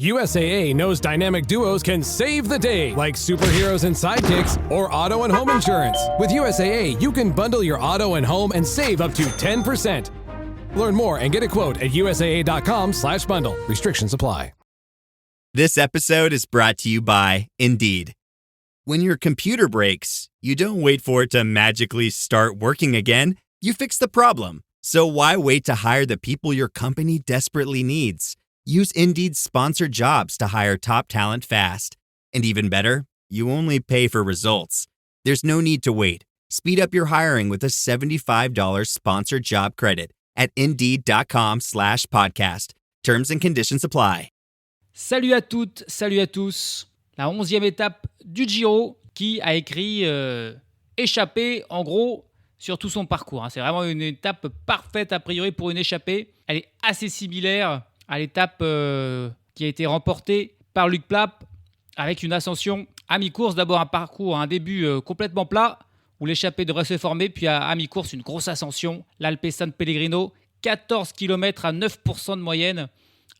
USAA knows dynamic duos can save the day, like superheroes and sidekicks, or auto and home insurance. With USAA, you can bundle your auto and home and save up to 10%. Learn more and get a quote at usaa.com/bundle. Restrictions apply. This episode is brought to you by Indeed. When your computer breaks, you don't wait for it to magically start working again. You fix the problem. So why wait to hire the people your company desperately needs? Use Indeed's sponsored jobs to hire top talent fast. And even better, you only pay for results. There's no need to wait. Speed up your hiring with a $75 sponsored job credit at Indeed.com/podcast. Terms and conditions apply. Salut à toutes, salut à tous. La 11e étape du Giro qui a écrit échappée en gros sur tout son parcours. C'est vraiment une étape parfaite a priori pour une échappée. Elle est assez similaire à l'étape qui a été remportée par Luc Plapp avec une ascension à mi-course. D'abord un parcours, un début complètement plat où l'échappée devrait se former, puis à mi-course une grosse ascension, l'Alpe San Pellegrino, 14 km à 9% de moyenne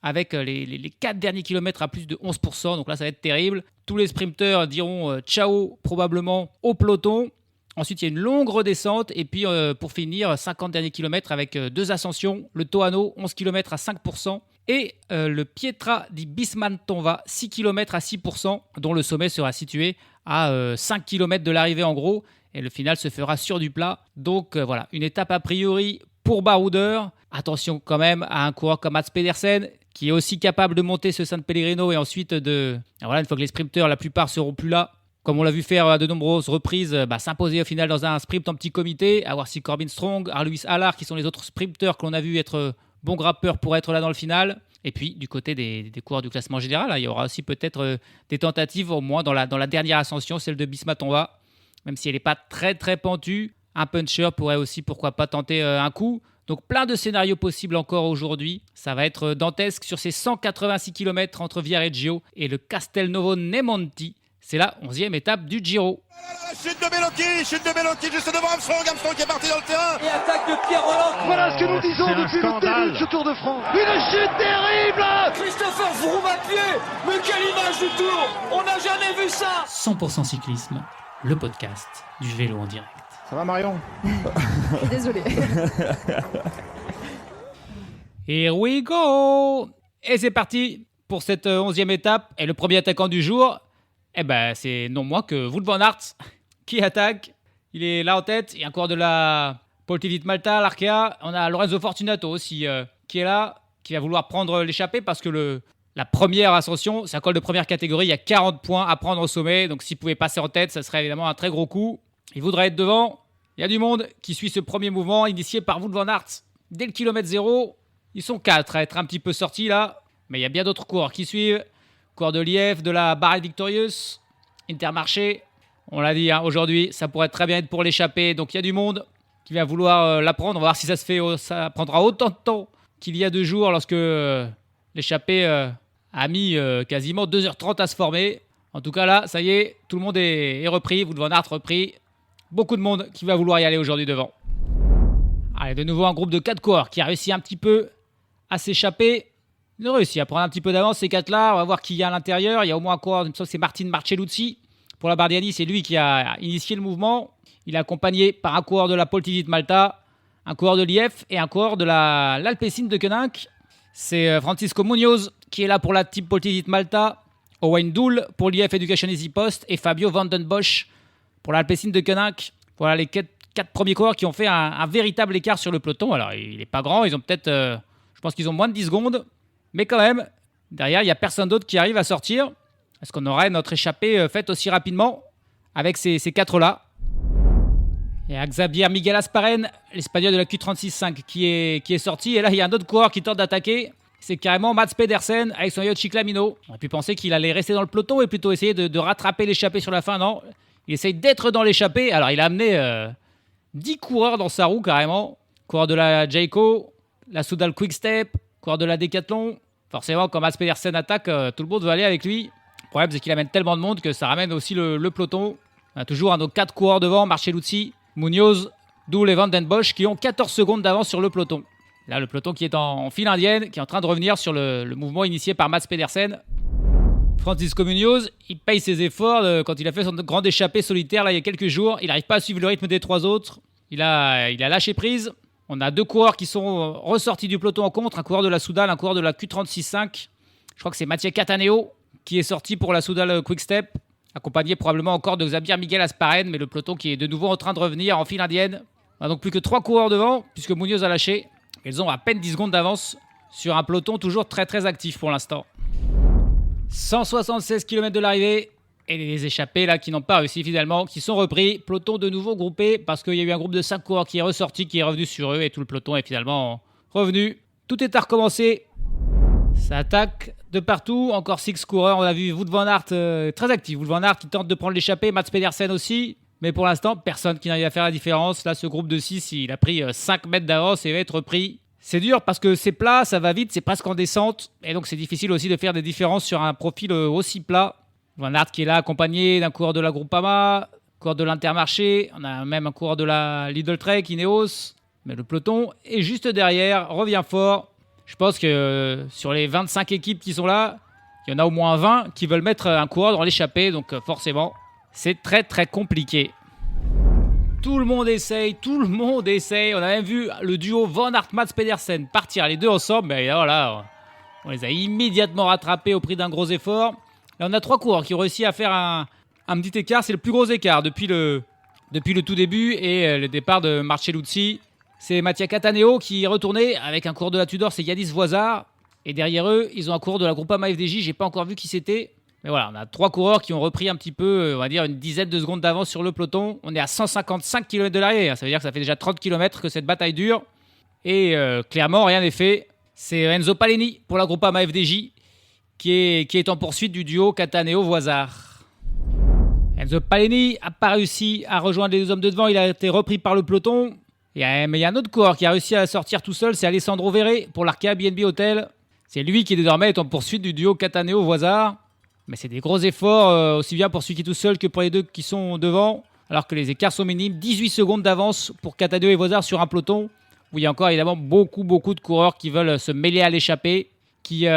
avec les 4 derniers kilomètres à plus de 11%, donc là ça va être terrible. Tous les sprinteurs diront ciao probablement au peloton. Ensuite, il y a une longue redescente et puis pour finir, 50 derniers kilomètres avec deux ascensions. Le Toano, 11 km à 5% et le Pietra di Bismantonva, 6 km à 6%, dont le sommet sera situé à 5 km de l'arrivée en gros. Et le final se fera sur du plat. Donc voilà, une étape a priori pour baroudeur. Attention quand même à un coureur comme Mats Pedersen qui est aussi capable de monter ce San Pellegrino et ensuite une fois que les sprinteurs, la plupart seront plus là, comme on l'a vu faire à de nombreuses reprises, s'imposer au final dans un sprint en petit comité, à voir si Corbin Strong, Arluis Allard, qui sont les autres sprinteurs que l'on a vu être bons grappeurs pour être là dans le final. Et puis du côté des coureurs du classement général, il y aura aussi peut-être des tentatives, au moins dans la dernière ascension, celle de Bismatonva, même si elle n'est pas très très pentue. Un puncher pourrait aussi, pourquoi pas, tenter un coup. Donc plein de scénarios possibles encore aujourd'hui. Ça va être dantesque sur ces 186 km entre Viareggio et le Castelnuovo Nemonti. C'est la 11e étape du Giro. La chute de Bellocchi juste devant Armstrong qui est parti dans le terrain. Et attaque de Pierre Roland. Voilà ce que nous disons depuis le début de ce Tour de France. Une chute terrible. Christopher Froome à pied. Mais quelle image du Tour. On n'a jamais vu ça. 100% cyclisme, le podcast du vélo en direct. Ça va Marion? Désolé. Here we go. Et c'est parti pour cette 11e étape. Et le premier attaquant du jour, c'est non moins que Wout van Aert qui attaque. Il est là en tête. Il y a un coureur de la Poltivit Malta, l'Arkea. On a Lorenzo Fortunato aussi qui est là, qui va vouloir prendre l'échappée parce que la première ascension, c'est un col de première catégorie. Il y a 40 points à prendre au sommet. Donc s'il pouvait passer en tête, ça serait évidemment un très gros coup. Il voudrait être devant. Il y a du monde qui suit ce premier mouvement initié par Wout van Aert. Dès le kilomètre 0, ils sont 4 à être un petit peu sortis là. Mais il y a bien d'autres coureurs qui suivent. Coureur de Lièvre, de la Barre Victorious, Intermarché. On l'a dit, aujourd'hui, ça pourrait très bien être pour l'échappée. Donc il y a du monde qui va vouloir la prendre. On va voir si ça prendra autant de temps qu'il y a 2 jours lorsque l'échappée a mis quasiment 2h30 à se former. En tout cas là, ça y est, tout le monde est repris. Wout van Aert repris. Beaucoup de monde qui va vouloir y aller aujourd'hui devant. Allez, de nouveau un groupe de 4 coureurs qui a réussi un petit peu à s'échapper. Ils ont réussi à prendre un petit peu d'avance ces 4-là. On va voir qui y a à l'intérieur. Il y a au moins un coureur, c'est Martin Marcelluzzi. Pour la Bardiani, c'est lui qui a initié le mouvement. Il est accompagné par un coureur de la Poltivit Malta, un coureur de Lièvre et un coureur de l'Alpecin de Koninck. C'est Francisco Munoz qui est là pour la Team Poltivit Malta, Owen Doul pour Lièvre Education Easy Post et Fabio van den Bosch pour l'Alpecin de Koninck. Voilà les 4 premiers coureurs qui ont fait un véritable écart sur le peloton. Alors, il n'est pas grand. Ils ont peut-être, je pense qu'ils ont moins de 10 secondes. Mais quand même, derrière, il n'y a personne d'autre qui arrive à sortir. Est-ce qu'on aurait notre échappée faite aussi rapidement avec ces 4-là? Il y a Xavier Miguel Asparen, l'Espagnol de la Q36.5 qui est sorti. Et là, il y a un autre coureur qui tente d'attaquer. C'est carrément Mats Pedersen avec son yacht Ciclamino. On aurait pu penser qu'il allait rester dans le peloton et plutôt essayer de rattraper l'échappée sur la fin. Non, il essaye d'être dans l'échappée. Alors, il a amené 10 coureurs dans sa roue carrément. Coureur de la Jayco, la Soudal Quick-Step, coureur de la Decathlon. Forcément, quand Mats Pedersen attaque, tout le monde veut aller avec lui. Le problème, c'est qu'il amène tellement de monde que ça ramène aussi le peloton. On a toujours un de nos 4 coureurs devant, Marcelluzzi, Munoz, Doul et Van den Bosch, qui ont 14 secondes d'avance sur le peloton. Là, le peloton qui est en file indienne, qui est en train de revenir sur le mouvement initié par Mats Pedersen. Francisco Munoz, il paye ses efforts quand il a fait son grande échappée solitaire là, il y a quelques jours. Il n'arrive pas à suivre le rythme des 3 autres. Il a lâché prise. On a 2 coureurs qui sont ressortis du peloton en contre, un coureur de la Soudal, un coureur de la Q36.5. Je crois que c'est Mathieu Cataneo qui est sorti pour la Soudal Quick-Step, accompagné probablement encore de Xavier Miguel Asparren, mais le peloton qui est de nouveau en train de revenir en file indienne. On a donc plus que 3 coureurs devant, puisque Munoz a lâché. Ils ont à peine 10 secondes d'avance sur un peloton toujours très très actif pour l'instant. 176 km de l'arrivée. Et les échappés là qui n'ont pas réussi finalement, qui sont repris. Peloton de nouveau groupé parce qu'il y a eu un groupe de 5 coureurs qui est ressorti, qui est revenu sur eux et tout le peloton est finalement revenu. Tout est à recommencer. Ça attaque de partout. Encore 6 coureurs. On a vu Wout van Aert très actif. Wout van Aert qui tente de prendre l'échappée. Mats Pedersen aussi. Mais pour l'instant, personne qui n'arrive à faire la différence. Là, ce groupe de 6, il a pris 5 mètres d'avance et va être repris. C'est dur parce que c'est plat, ça va vite, c'est presque en descente. Et donc, c'est difficile aussi de faire des différences sur un profil aussi plat. Van Aert qui est là accompagné d'un coureur de la Groupama, coureur de l'Intermarché, on a même un coureur de la Lidl Trek, Ineos, mais le peloton est juste derrière, revient fort. Je pense que sur les 25 équipes qui sont là, il y en a au moins 20 qui veulent mettre un coureur dans l'échappée, donc forcément, c'est très très compliqué. Tout le monde essaye. On a même vu le duo Van Aert-Mats Pedersen partir les deux ensemble, mais voilà, on les a immédiatement rattrapés au prix d'un gros effort. Là, on a 3 coureurs qui ont réussi à faire un petit écart. C'est le plus gros écart depuis le tout début. Et le départ de Marcelluzzi, c'est Mattia Cataneo qui est retourné avec un coureur de la Tudor, c'est Yanis Voisard. Et derrière eux, ils ont un coureur de la Groupama FDJ. J'ai pas encore vu qui c'était. Mais voilà, on a 3 coureurs qui ont repris un petit peu, on va dire une dizaine de secondes d'avance sur le peloton. On est à 155 km de l'arrivée. Ça veut dire que ça fait déjà 30 km que cette bataille dure. Et clairement, rien n'est fait. C'est Enzo Paleni pour la Groupama FDJ. Qui est en poursuite du duo Cataneo-Voisard. Enzo Paleni n'a pas réussi à rejoindre les 2 hommes de devant, il a été repris par le peloton. Mais il y a un autre coureur qui a réussi à sortir tout seul, c'est Alessandro Verret pour l'Arkea BNB Hotel. C'est lui qui désormais est en poursuite du duo Cataneo-Voisard. Mais c'est des gros efforts, aussi bien pour celui qui est tout seul que pour les 2 qui sont devant. Alors que les écarts sont minimes, 18 secondes d'avance pour Cataneo et Voisard sur un peloton. Où il y a encore évidemment beaucoup de coureurs qui veulent se mêler à l'échappée, qui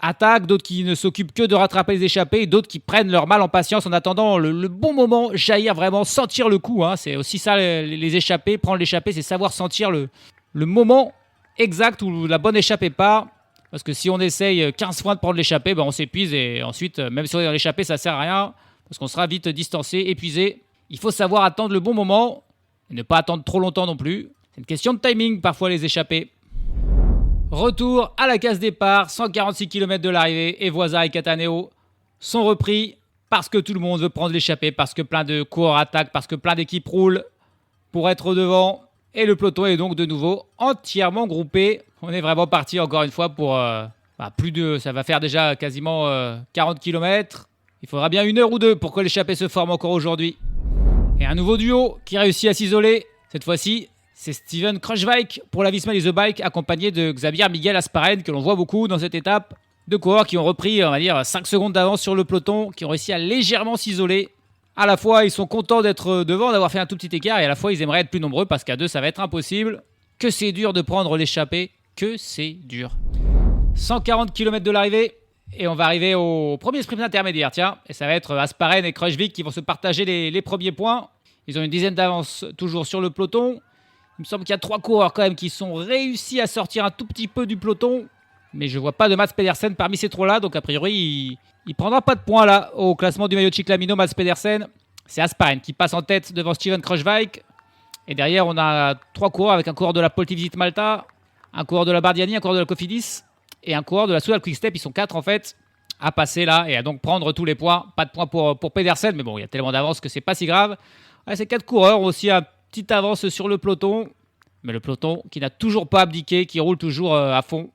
attaquent, d'autres qui ne s'occupent que de rattraper les échappées, d'autres qui prennent leur mal en patience en attendant le bon moment, jaillir vraiment, sentir le coup. C'est aussi ça les échappées, prendre l'échappée, c'est savoir sentir le moment exact où la bonne échappée part. Parce que si on essaye 15 fois de prendre l'échappée, on s'épuise et ensuite, même si on est dans l'échappée, ça sert à rien parce qu'on sera vite distancé, épuisé. Il faut savoir attendre le bon moment et ne pas attendre trop longtemps non plus. C'est une question de timing parfois les échappées. Retour à la case départ, 146 km de l'arrivée et Voisard et Cataneo sont repris parce que tout le monde veut prendre l'échappée, parce que plein de coureurs attaquent, parce que plein d'équipes roulent pour être devant. Et le peloton est donc de nouveau entièrement groupé. On est vraiment parti encore une fois pour ça va faire déjà quasiment 40 km. Il faudra bien 1 heure ou 2 pour que l'échappée se forme encore aujourd'hui. Et un nouveau duo qui réussit à s'isoler. Cette fois-ci, c'est Steven Kruijswijk pour la Visma Lease Bike, accompagné de Xavier Miguel Asparren, que l'on voit beaucoup dans cette étape. 2 coureurs qui ont repris, on va dire, 5 secondes d'avance sur le peloton, qui ont réussi à légèrement s'isoler. À la fois, ils sont contents d'être devant, d'avoir fait un tout petit écart, et à la fois, ils aimeraient être plus nombreux, parce qu'à 2, ça va être impossible. Que c'est dur de prendre l'échappée, que c'est dur. 140 km de l'arrivée, et on va arriver au premier sprint intermédiaire, tiens. Et ça va être Asparren et Kruijswijk qui vont se partager les premiers points. Ils ont une dizaine d'avance toujours sur le peloton. Il me semble qu'il y a 3 coureurs quand même qui sont réussis à sortir un tout petit peu du peloton. Mais je ne vois pas de Mats Pedersen parmi ces 3-là. Donc a priori, il prendra pas de points là au classement du maillot Cyclamino. Mats Pedersen, c'est Asparren qui passe en tête devant Steven Kruijswijk. Et derrière, on a 3 coureurs avec un coureur de la Polte Visit Malta, un coureur de la Bardiani, un coureur de la Cofidis et un coureur de la Soudal Quick-Step. Ils sont 4 en fait à passer là et à donc prendre tous les points. Pas de points pour Pedersen, mais bon, il y a tellement d'avance que c'est pas si grave. Ouais, ces 4 coureurs ont aussi un petite avance sur le peloton. Mais le peloton qui n'a toujours pas abdiqué, qui roule toujours à fond.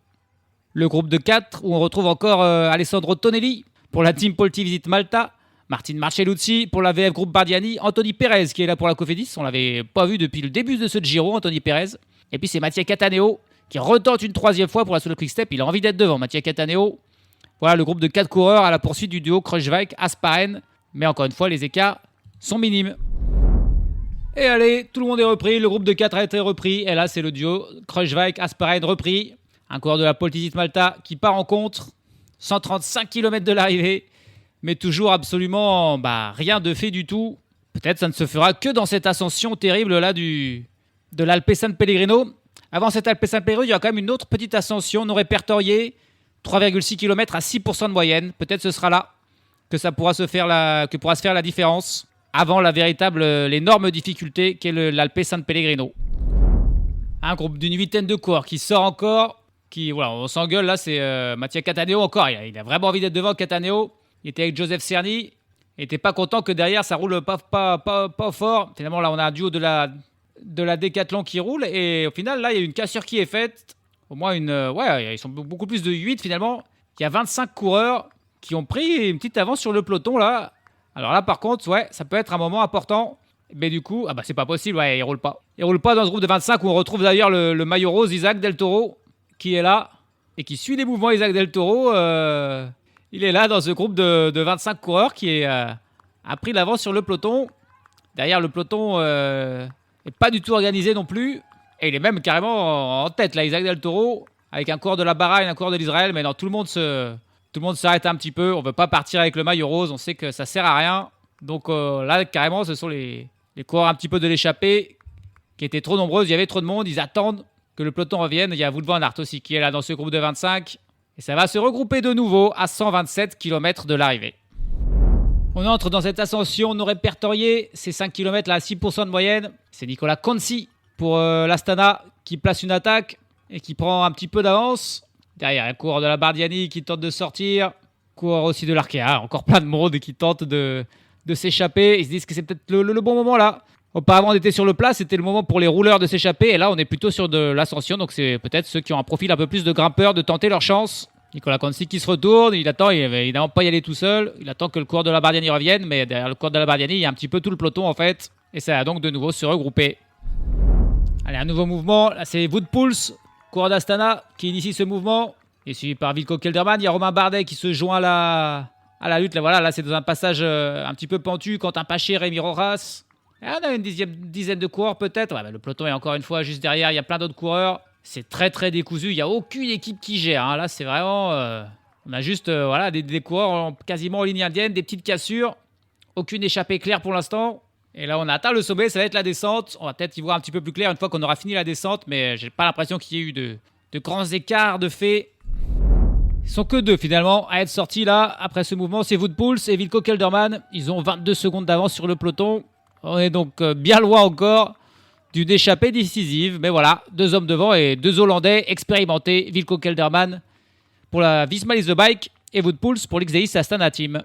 Le groupe de 4 où on retrouve encore Alessandro Tonelli pour la Team Polte Visit Malta, Martin Marcelluzzi pour la VF Group Bardiani, Anthony Perez qui est là pour la Cofidis. On l'avait pas vu depuis le début de ce Giro, Anthony Perez. Et puis c'est Mattia Cataneo qui retente une 3e fois pour la Soudal Quick-Step. Il a envie d'être devant, Mattia Cataneo. Voilà le groupe de 4 coureurs à la poursuite du duo Kruijswijk, Asparren. Mais encore une fois, les écarts sont minimes. Et allez, tout le monde est repris, le groupe de 4 a été repris. Et là, c'est le duo Kruijswijk-Asperain repris. Un coureur de la Politisite Malta qui part en contre. 135 km de l'arrivée. Mais toujours absolument rien de fait du tout. Peut-être ça ne se fera que dans cette ascension terrible là de l'Alpe San Pellegrino. Avant cette Alpe San Pellegrino, il y a quand même une autre petite ascension non répertoriée. 3,6 km à 6% de moyenne. Peut-être ce sera là que pourra se faire la différence. Avant l'énorme difficulté qu'est l'Alpe San Pellegrino. Un groupe d'une 8aine de coureurs qui sort encore. On s'engueule là, c'est Mattia Cattaneo encore. Il a vraiment envie d'être devant Cattaneo. Il était avec Joseph Cerny. Il n'était pas content que derrière ça roule pas fort. Finalement là on a un duo de la Décathlon qui roule. Et au final là il y a une cassure qui est faite. Au moins ils sont beaucoup plus de 8 finalement. Il y a 25 coureurs qui ont pris une petite avance sur le peloton là. Alors là, par contre, ça peut être un moment important. Mais du coup, c'est pas possible, il roule pas. Il roule pas dans ce groupe de 25 où on retrouve d'ailleurs le maillot rose Isaac Del Toro qui est là et qui suit les mouvements Isaac Del Toro. Il est là dans ce groupe de 25 coureurs qui a pris l'avance sur le peloton. Derrière, le peloton n'est pas du tout organisé non plus. Et il est même carrément en tête, là, Isaac Del Toro, avec un coureur de la Bahreïn, un coureur de l'Israël. Mais non, tout le monde s'arrête un petit peu. On veut pas partir avec le maillot rose. On sait que ça sert à rien. Donc là, carrément, ce sont les coureurs un petit peu de l'échappée qui étaient trop nombreuses. Il y avait trop de monde. Ils attendent que le peloton revienne. Il y a Wout van Aert aussi qui est là dans ce groupe de 25. Et ça va se regrouper de nouveau à 127 km de l'arrivée. On entre dans cette ascension non répertoriée. Ces 5 km là à 6% de moyenne. C'est Nicolas Conci pour l'Astana qui place une attaque et qui prend un petit peu d'avance. Derrière, un coureur de la Bardiani qui tente de sortir. Coureur aussi de l'Arkea. Encore plein de monde qui tente de s'échapper. Ils se disent que c'est peut-être le bon moment là. Auparavant, on était sur le plat. C'était le moment pour les rouleurs de s'échapper. Et là, on est plutôt sur de l'ascension. Donc, c'est peut-être ceux qui ont un profil un peu plus de grimpeurs de tenter leur chance. Nicolas Conci qui se retourne. Il attend. Il va évidemment pas y aller tout seul. Il attend que le coureur de la Bardiani revienne. Mais derrière le coureur de la Bardiani, il y a un petit peu tout le peloton en fait. Et ça va donc de nouveau se regrouper. Allez, un nouveau mouvement. Là, c'est Wout Poels, coureur d'Astana, qui initie ce mouvement. Et suivi par Wilco Kelderman. Il y a Romain Bardet qui se joint à la lutte. Là, voilà, là, c'est dans un passage un petit peu pentu. Quentin Paché, Rémi Rojas. Et on a une dizaine de coureurs peut-être. Le peloton est encore une fois juste derrière. Il y a plein d'autres coureurs. C'est très très décousu. Il n'y a aucune équipe qui gère. Là, c'est vraiment... on a juste des coureurs quasiment en ligne indienne. Des petites cassures. Aucune échappée claire pour l'instant. Et là, on a atteint le sommet. Ça va être la descente. On va peut-être y voir un petit peu plus clair une fois qu'on aura fini la descente. Mais j'ai pas l'impression qu'il y ait eu de grands écarts de fait. Ils sont que deux finalement à être sortis là après ce mouvement. C'est Wout Poels et Wilco Kelderman. Ils ont 22 secondes d'avance sur le peloton. On est donc bien loin encore d'une échappée décisive. Mais voilà, 2 hommes devant et 2 Hollandais expérimentés. Wilco Kelderman pour la Visma Lease the Bike et Wout Poels pour l'XDI Astana Team.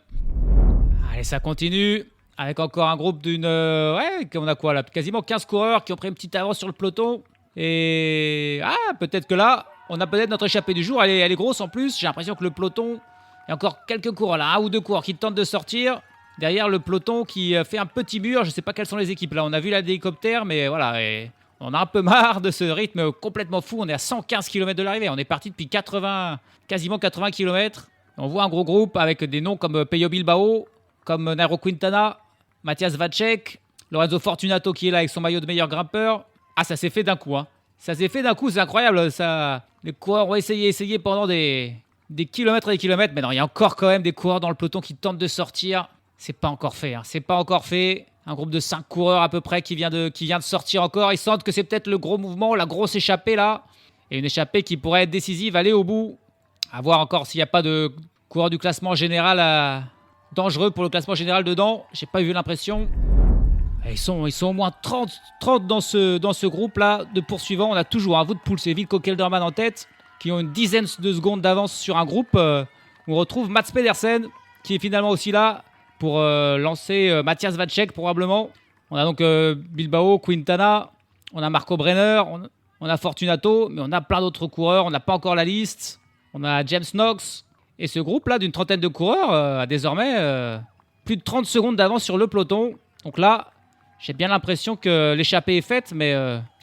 Allez, ça continue avec encore un groupe d'une... on a quoi là? Quasiment 15 coureurs qui ont pris une petite avance sur le peloton. Et... peut-être que là... On a peut-être notre échappée du jour, elle est grosse en plus. J'ai l'impression que le peloton, il y a encore quelques coureurs là, 1 ou 2 coureurs qui tentent de sortir. Derrière le peloton qui fait un petit mur, je ne sais pas quelles sont les équipes là. On a vu l'hélicoptère, mais voilà, et on a un peu marre de ce rythme complètement fou. On est à 115 km de l'arrivée, on est parti depuis quasiment 80 km. On voit un gros groupe avec des noms comme Peyo Bilbao, comme Nairo Quintana, Matthias Vacek, Lorenzo Fortunato qui est là avec son maillot de meilleur grimpeur. Ça s'est fait d'un coup, Ça s'est fait d'un coup, c'est incroyable. Les coureurs ont essayé pendant des kilomètres et des kilomètres. Mais non, il y a encore quand même des coureurs dans le peloton qui tentent de sortir. C'est pas encore fait. C'est pas encore fait. Un groupe de 5 coureurs à peu près qui vient de sortir encore. Ils sentent que c'est peut-être le gros mouvement, la grosse échappée là. Et une échappée qui pourrait être décisive, aller au bout. À voir encore s'il n'y a pas de coureur du classement général dangereux pour le classement général dedans. J'ai pas eu l'impression. Ils sont au moins 30 dans ce groupe-là de poursuivants. On a toujours un Wout Poels et Wilco Kelderman en tête qui ont une dizaine de secondes d'avance sur un groupe. On retrouve Mats Pedersen qui est finalement aussi là pour lancer Matthias Vacek probablement. On a donc Bilbao, Quintana, on a Marco Brenner, on a Fortunato, mais on a plein d'autres coureurs. On n'a pas encore la liste. On a James Knox. Et ce groupe-là d'une trentaine de coureurs a désormais plus de 30 secondes d'avance sur le peloton. Donc là... J'ai bien l'impression que l'échappée est faite, mais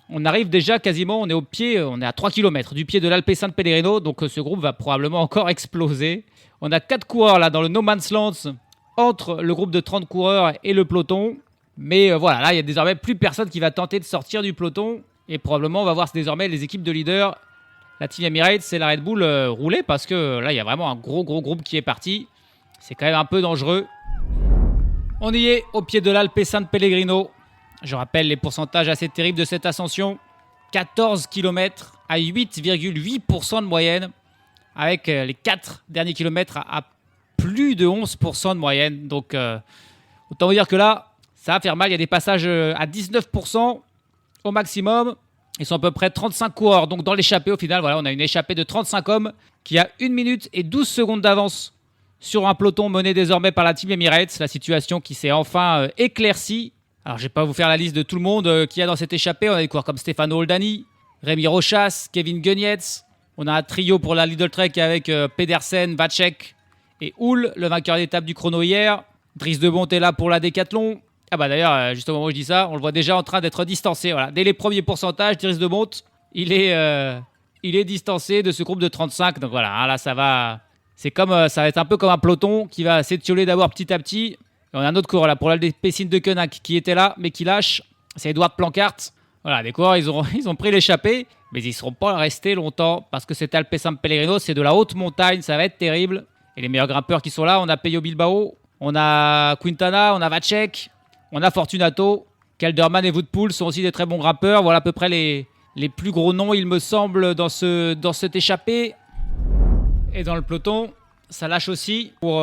on arrive déjà quasiment, on est au pied, on est à 3 km du pied de l'Alpe San Pellegrino, donc ce groupe va probablement encore exploser. On a 4 coureurs là dans le No Man's Land entre le groupe de 30 coureurs et le peloton. Mais voilà, là, il y a désormais plus personne qui va tenter de sortir du peloton. Et probablement, on va voir désormais les équipes de leaders, la Team Emirates et la Red Bull rouler. Parce que là, il y a vraiment un gros groupe qui est parti. C'est quand même un peu dangereux. On y est, au pied de l'Alpe San Pellegrino. Je rappelle les pourcentages assez terribles de cette ascension. 14 km à 8,8% de moyenne. Avec les 4 derniers kilomètres à plus de 11% de moyenne. Donc, autant vous dire que là, ça va faire mal. Il y a des passages à 19% au maximum. Ils sont à peu près 35 coureurs. Donc, dans l'échappée, au final, voilà, on a une échappée de 35 hommes qui a 1 minute et 12 secondes d'avance sur un peloton mené désormais par la Team Emirates. La situation qui s'est enfin éclaircie. Alors, je ne vais pas vous faire la liste de tout le monde qu'il y a dans cette échappée. On a des coureurs comme Stefano Oldani, Rémi Rochas, Kevin Guenietz. On a un trio pour la Lidl Trek avec Pedersen, Vacek et Hull, le vainqueur d'étape du chrono hier. Dries de Bont est là pour la décathlon. Ah bah d'ailleurs, juste au moment où je dis ça, on le voit déjà en train d'être distancé. Voilà. Dès les premiers pourcentages, Dries de Bont, il est distancé de ce groupe de 35. Donc voilà, hein, là ça va. C'est comme, ça va être un peu comme un peloton qui va s'étioler d'abord petit à petit. Et on a un autre coureur là pour l'Alpecin de Koenig qui était là, mais qui lâche. C'est Edward Plancart. Voilà, des coureurs, ils ont pris l'échappée, mais ils ne seront pas restés longtemps parce que cet Alpe San Pellegrino, c'est de la haute montagne, ça va être terrible. Et les meilleurs grimpeurs qui sont là, on a Peyo Bilbao, on a Quintana, on a Vacek, on a Fortunato, Kelderman et Woodpool sont aussi des très bons grimpeurs. Voilà à peu près les plus gros noms, il me semble, dans cette échappée. Et dans le peloton, ça lâche aussi pour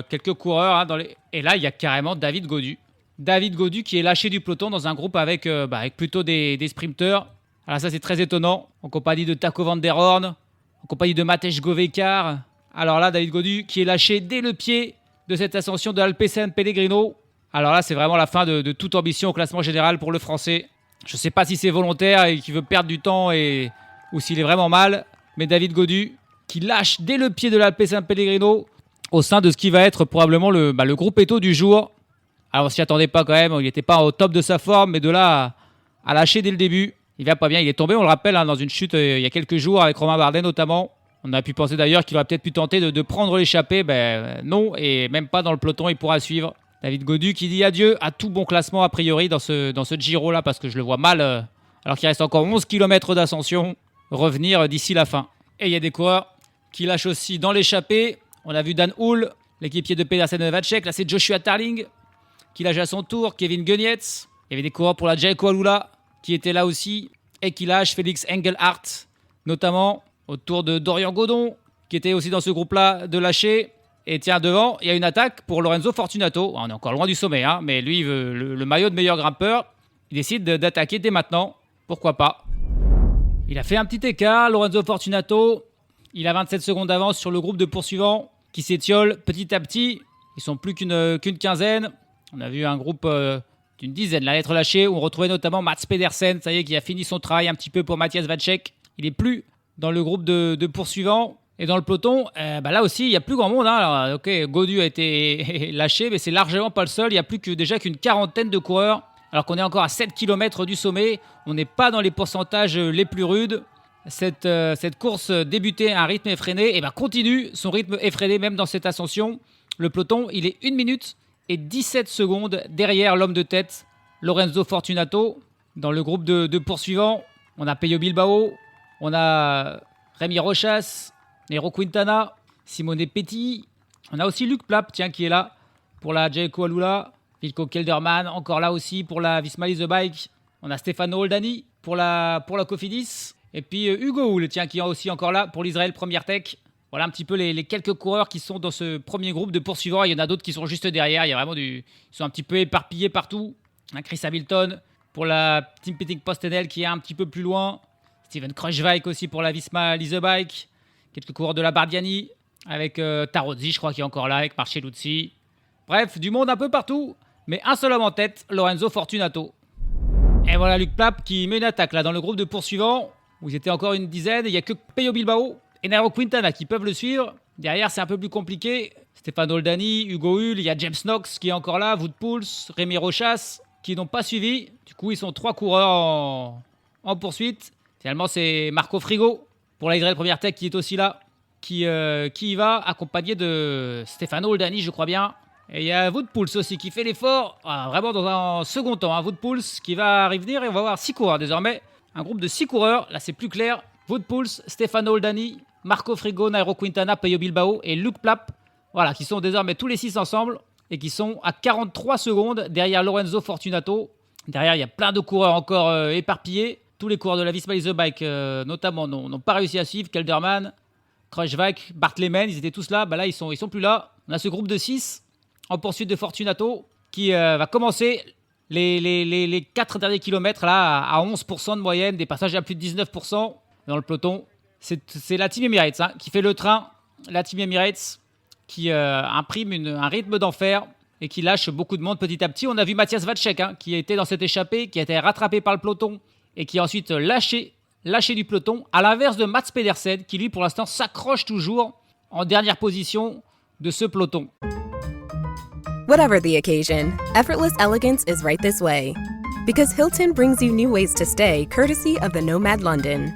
quelques coureurs. Hein, Et là, il y a carrément David Gaudu. David Gaudu qui est lâché du peloton dans un groupe avec plutôt des sprinteurs. Alors ça, c'est très étonnant. En compagnie de Taco van der Horn, en compagnie de Matej Govekar. Alors là, David Gaudu qui est lâché dès le pied de cette ascension de l'Alpe San Pellegrino. Alors là, c'est vraiment la fin de toute ambition au classement général pour le Français. Je ne sais pas si c'est volontaire et qu'il veut perdre du temps ou s'il est vraiment mal. Mais David Gaudu qui lâche dès le pied de l'Alpe San Pellegrino au sein de ce qui va être probablement le groupe Eto du jour. Alors on s'y attendait pas quand même, il n'était pas au top de sa forme, mais de là à lâcher dès le début, il va pas bien. Il est tombé, on le rappelle, dans une chute il y a quelques jours avec Romain Bardet notamment. On a pu penser d'ailleurs qu'il aurait peut-être pu tenter de prendre l'échappée. Non, et même pas dans le peloton, il pourra suivre. David Gaudu qui dit adieu à tout bon classement a priori dans ce Giro là, parce que je le vois mal, alors qu'il reste encore 11 km d'ascension, revenir d'ici la fin. Et il y a des coureurs qui lâchent aussi dans l'échappée. On a vu Dan Hull, l'équipier de Pedersen et Vacek. Là, c'est Joshua Tarling qui lâche à son tour. Kevin Guenietz. Il y avait des coureurs pour la Jayco Alula qui étaient là aussi. Et qui lâche Félix Engelhardt, notamment autour de Dorian Godon, qui était aussi dans ce groupe-là de lâcher. Et tiens, devant, il y a une attaque pour Lorenzo Fortunato. On est encore loin du sommet, hein, mais lui, il veut le maillot de meilleur grimpeur. Il décide d'attaquer dès maintenant. Pourquoi pas? Il a fait un petit écart, Lorenzo Fortunato. Il a 27 secondes d'avance sur le groupe de poursuivants qui s'étiole petit à petit. Ils sont plus qu'une quinzaine. On a vu un groupe d'une dizaine là être lâché. On retrouvait notamment Mats Pedersen, ça y est, qui a fini son travail un petit peu pour Matthias Vacek. Il n'est plus dans le groupe de poursuivants. Et dans le peloton, là aussi, il n'y a plus grand monde. Hein. Alors, ok, Gaudu a été lâché, mais c'est largement pas le seul. Il n'y a plus déjà qu'une quarantaine de coureurs. Alors qu'on est encore à 7 km du sommet. On n'est pas dans les pourcentages les plus rudes. Cette course débutait à un rythme effréné et continue son rythme effréné même dans cette ascension. Le peloton, il est 1 minute et 17 secondes derrière l'homme de tête, Lorenzo Fortunato. Dans le groupe de poursuivants, on a Peyo Bilbao, on a Rémi Rochas, Nero Quintana, Simone Petit. On a aussi Luc Plapp, qui est là pour la Jayco Alula. Wilco Kelderman, encore là aussi pour la Visma Lease the Bike. On a Stefano Oldani pour la Cofidis. Et puis Hugo Hull, qui est aussi encore là pour l'Israël Première Tech. Voilà un petit peu les quelques coureurs qui sont dans ce premier groupe de poursuivants. Il y en a d'autres qui sont juste derrière. Il y a vraiment ils sont un petit peu éparpillés partout. Chris Hamilton pour la Team Pitting Postenel qui est un petit peu plus loin. Steven Kruijswijk aussi pour la Visma Lease the Bike. Quelques coureurs de la Bardiani avec Tarozzi, je crois, qui est encore là, avec Marcelluzzi. Bref, du monde un peu partout. Mais un seul homme en tête, Lorenzo Fortunato. Et voilà Luc Plapp qui met une attaque là dans le groupe de poursuivants. Où ils étaient encore une dizaine. Il n'y a que Peyo Bilbao et Nairo Quintana qui peuvent le suivre. Derrière, c'est un peu plus compliqué. Stefano Oldani, Hugo Hull, il y a James Knox qui est encore là, Woodpools, Rémi Rochas qui n'ont pas suivi. Du coup, ils sont 3 coureurs en poursuite. Finalement, c'est Marco Frigo pour la Israël Première Tech qui est aussi là, qui y va, accompagné de Stefano Oldani, je crois bien. Et il y a Wout Poels aussi qui fait l'effort, vraiment dans un second temps. Wout Poels qui va revenir et on va avoir 6 coureurs désormais. Un groupe de 6 coureurs, là c'est plus clair. Wout Poels, Stefano Oldani, Marco Frigo, Nairo Quintana, Pello Bilbao et Luke Plapp. Voilà, qui sont désormais tous les 6 ensemble et qui sont à 43 secondes derrière Lorenzo Fortunato. Derrière, il y a plein de coureurs encore éparpillés. Tous les coureurs de la Visma Lease Bike, notamment, n'ont pas réussi à suivre. Kelderman, Kruijswijk, Bartlemen, ils étaient tous là. Là, ils sont plus là. On a ce groupe de 6 en poursuite de Fortunato qui va commencer les 4 derniers kilomètres là, à 11% de moyenne, des passages à plus de 19% dans le peloton. C'est la Team Emirates qui fait le train. La Team Emirates qui imprime un rythme d'enfer et qui lâche beaucoup de monde petit à petit. On a vu Matthias Vacek qui était dans cette échappée, qui a été rattrapé par le peloton et qui a ensuite lâché du peloton, à l'inverse de Mats Pedersen qui lui pour l'instant s'accroche toujours en dernière position de ce peloton. Whatever the occasion, effortless elegance is right this way. Because Hilton brings you new ways to stay courtesy of the Nomad London.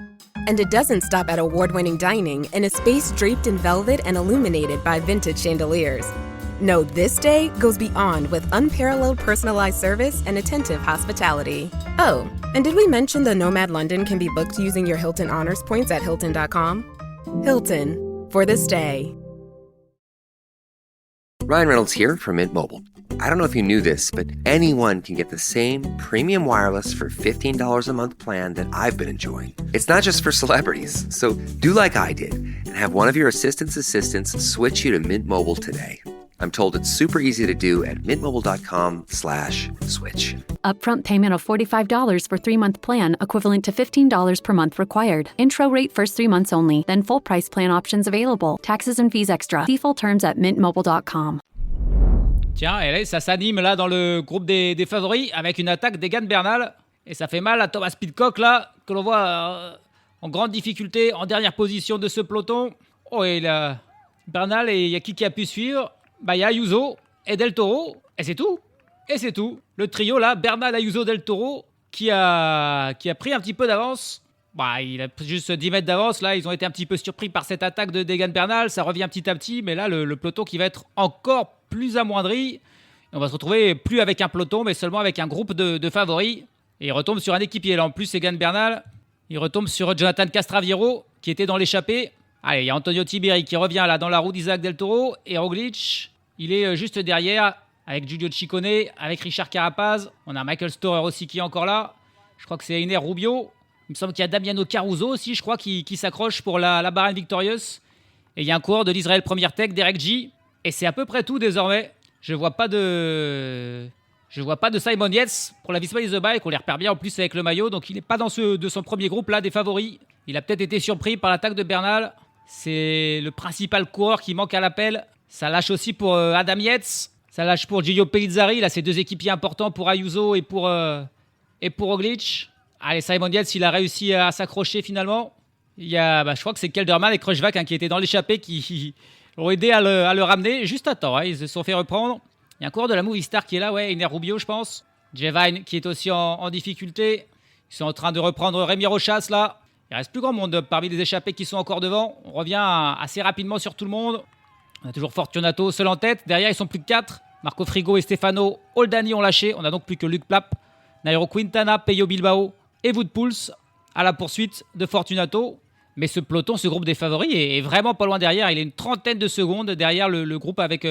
And it doesn't stop at award-winning dining in a space draped in velvet and illuminated by vintage chandeliers. No, this day goes beyond with unparalleled personalized service and attentive hospitality. Oh, and did we mention the Nomad London can be booked using your Hilton Honors points at Hilton.com? Hilton, for the stay. Ryan Reynolds here from Mint Mobile. I don't know if you knew this, but anyone can get the same premium wireless for $15 a month plan that I've been enjoying. It's not just for celebrities. So do like I did and have one of your assistants switch you to Mint Mobile today. I'm told it's super easy to do at mintmobile.com/switch. Upfront payment of $45 for 3-month plan, equivalent to $15 per month required. Intro rate first 3 months only, then full price plan options available. Taxes and fees extra. See full terms at mintmobile.com. Tiens, et là, ça s'anime là dans le groupe des favoris avec une attaque d'Egan Bernal. Et ça fait mal à Thomas Pidcock là, que l'on voit en grande difficulté, en dernière position de ce peloton. Oh, et là, Bernal, et il y a qui a pu suivre? Il y a Ayuso et Del Toro, et c'est tout. Et c'est tout. Le trio là, Bernal, Ayuso, Del Toro, qui a pris un petit peu d'avance. Il a juste 10 mètres d'avance. Là, ils ont été un petit peu surpris par cette attaque de Egan Bernal. Ça revient petit à petit, mais là, le peloton qui va être encore plus amoindri. Et on va se retrouver plus avec un peloton, mais seulement avec un groupe de favoris. Et il retombe sur un équipier. Là, en plus, Egan Bernal, il retombe sur Jonathan Castraviero, qui était dans l'échappée. Allez, il y a Antonio Tiberi qui revient là dans la roue d'Isaac Del Toro. Et Roglic, il est juste derrière avec Giulio Ciccone, avec Richard Carapaz. On a Michael Storer aussi qui est encore là. Je crois que c'est Einer Rubio. Il me semble qu'il y a Damiano Caruso aussi, je crois, qui s'accroche pour la Bahrain Victorious. Et il y a un coureur de l'Israël Première Tech, Derek G. Et c'est à peu près tout désormais. Je vois pas de Simon Yates pour la Visma Lease Bike. On les repère bien en plus avec le maillot. Donc il n'est pas dans de son premier groupe là des favoris. Il a peut-être été surpris par l'attaque de Bernal. C'est le principal coureur qui manque à l'appel. Ça lâche aussi pour Adam Yates. Ça lâche pour Giulio Pellizzari. Là, c'est 2 équipiers importants pour Ayuso et pour Roglic. Allez, Simon Yates, il a réussi à s'accrocher finalement. Il y a, je crois que c'est Kelderman et Kruijswijk qui étaient dans l'échappée qui ont aidé à le ramener juste à temps. Ils se sont fait reprendre. Il y a un coureur de la Movistar qui est là, Einer Rubio, je pense. Jevine qui est aussi en difficulté. Ils sont en train de reprendre Rémi Rochas là. Il reste plus grand monde parmi les échappés qui sont encore devant. On revient assez rapidement sur tout le monde. On a toujours Fortunato seul en tête. Derrière, ils sont plus que 4. Marco Frigo et Stefano Oldani ont lâché. On a donc plus que Luke Plapp, Nairo Quintana, Pello Bilbao et Wout Poels à la poursuite de Fortunato. Mais ce peloton, ce groupe des favoris est vraiment pas loin derrière. Il est une trentaine de secondes derrière le groupe avec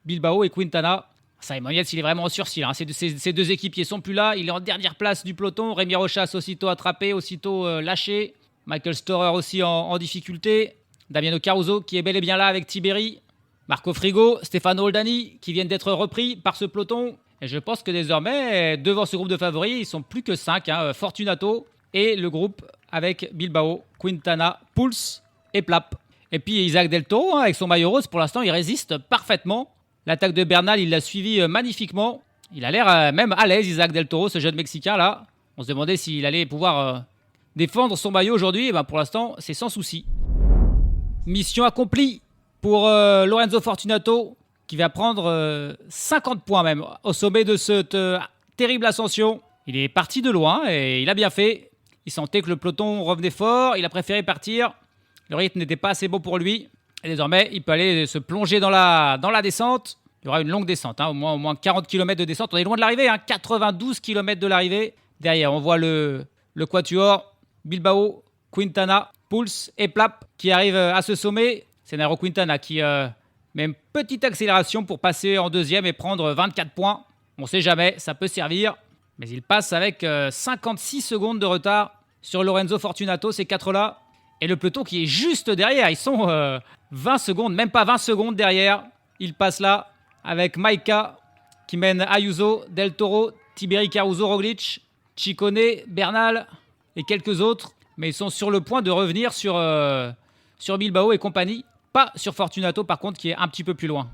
Bilbao et Quintana. Simon Yates, il est vraiment en sursis. Ces 2 équipiers sont plus là. Il est en dernière place du peloton. Rémi Rochas aussitôt attrapé, aussitôt lâché. Michael Storer aussi en difficulté. Damiano Caruso qui est bel et bien là avec Tiberi. Marco Frigo, Stefano Oldani qui viennent d'être repris par ce peloton. Et je pense que désormais, devant ce groupe de favoris, ils sont plus que 5. Fortunato et le groupe avec Bilbao, Quintana, Poels et Plapp. Et puis Isaac Del Toro, avec son maillot rose, pour l'instant, il résiste parfaitement. L'attaque de Bernal, il l'a suivi magnifiquement. Il a l'air même à l'aise, Isaac Del Toro, ce jeune Mexicain là. On se demandait s'il allait pouvoir défendre son maillot aujourd'hui. Et pour l'instant, c'est sans souci. Mission accomplie pour Lorenzo Fortunato, qui va prendre 50 points même au sommet de cette terrible ascension. Il est parti de loin et il a bien fait. Il sentait que le peloton revenait fort. Il a préféré partir. Le rythme n'était pas assez beau pour lui. Et désormais, il peut aller se plonger dans la descente. Il y aura une longue descente, au moins 40 km de descente. On est loin de l'arrivée, 92 km de l'arrivée. Derrière, on voit le quatuor, Bilbao, Quintana, Pouls et Plap qui arrivent à ce sommet. C'est Nairo Quintana qui met une petite accélération pour passer en deuxième et prendre 24 points. On ne sait jamais, ça peut servir. Mais il passe avec 56 secondes de retard sur Lorenzo Fortunato, ces quatre-là. Et le peloton qui est juste derrière, ils sont 20 secondes, même pas 20 secondes derrière. Il passe là avec Maika qui mène Ayuso, Del Toro, Tiberi Caruso, Roglic, Ciccone, Bernal et quelques autres. Mais ils sont sur le point de revenir sur Bilbao et compagnie. Pas sur Fortunato par contre qui est un petit peu plus loin.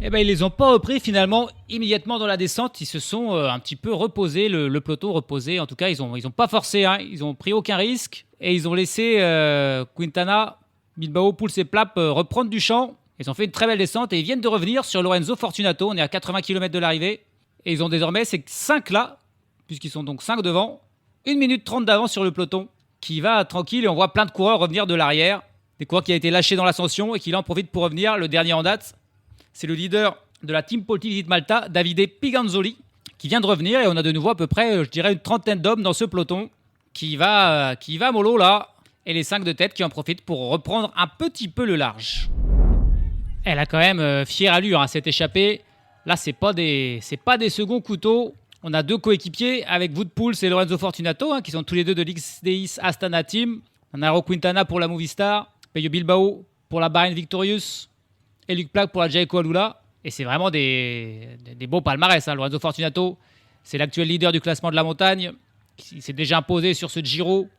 Eh ben, ils les ont pas repris finalement immédiatement dans la descente. Ils se sont un petit peu reposés, le peloton reposé. En tout cas, ils ont pas forcé. Ils ont pris aucun risque. Et ils ont laissé Quintana, Bilbao, Pouls et Plap reprendre du champ. Ils ont fait une très belle descente et ils viennent de revenir sur Lorenzo Fortunato. On est à 80 km de l'arrivée. Et ils ont désormais ces 5 là, puisqu'ils sont donc 5 devant. 1 minute 30 d'avance sur le peloton qui va tranquille. Et on voit plein de coureurs revenir de l'arrière. Des coureurs qui ont été lâchés dans l'ascension et qui là en profitent pour revenir. Le dernier en date, c'est le leader de la Team Polti Visite Malta, Davide Piganzoli, qui vient de revenir. Et on a de nouveau à peu près, je dirais, une trentaine d'hommes dans ce peloton qui va mollo là. Et les 5 de tête qui en profitent pour reprendre un petit peu le large. Elle a quand même fière allure, cette échappée. Là, c'est pas des seconds couteaux. On a 2 coéquipiers avec Wout Poels et Lorenzo Fortunato, qui sont tous les 2 de l'XDX Astana Team. On a Nairo Quintana pour la Movistar, Pello Bilbao pour la Bahrain Victorious et Luc Plac pour la Jayco Alula. Et c'est vraiment des beaux palmarès. Lorenzo Fortunato, c'est l'actuel leader du classement de la montagne. Il s'est déjà imposé sur ce Giro,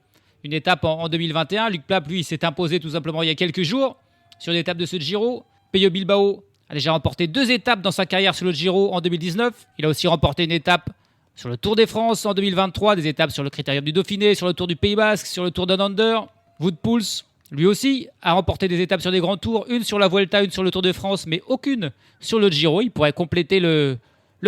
une étape en 2021. Luc Plac, lui, s'est imposé tout simplement il y a quelques jours sur une étape de ce Giro. Pello Bilbao a déjà remporté 2 étapes dans sa carrière sur le Giro en 2019. Il a aussi remporté une étape sur le Tour de France en 2023, des étapes sur le Critérium du Dauphiné, sur le Tour du Pays Basque, sur le Tour Down Under. Wout Poels, lui aussi, a remporté des étapes sur des grands tours, une sur la Vuelta, une sur le Tour de France, mais aucune sur le Giro. Il pourrait compléter le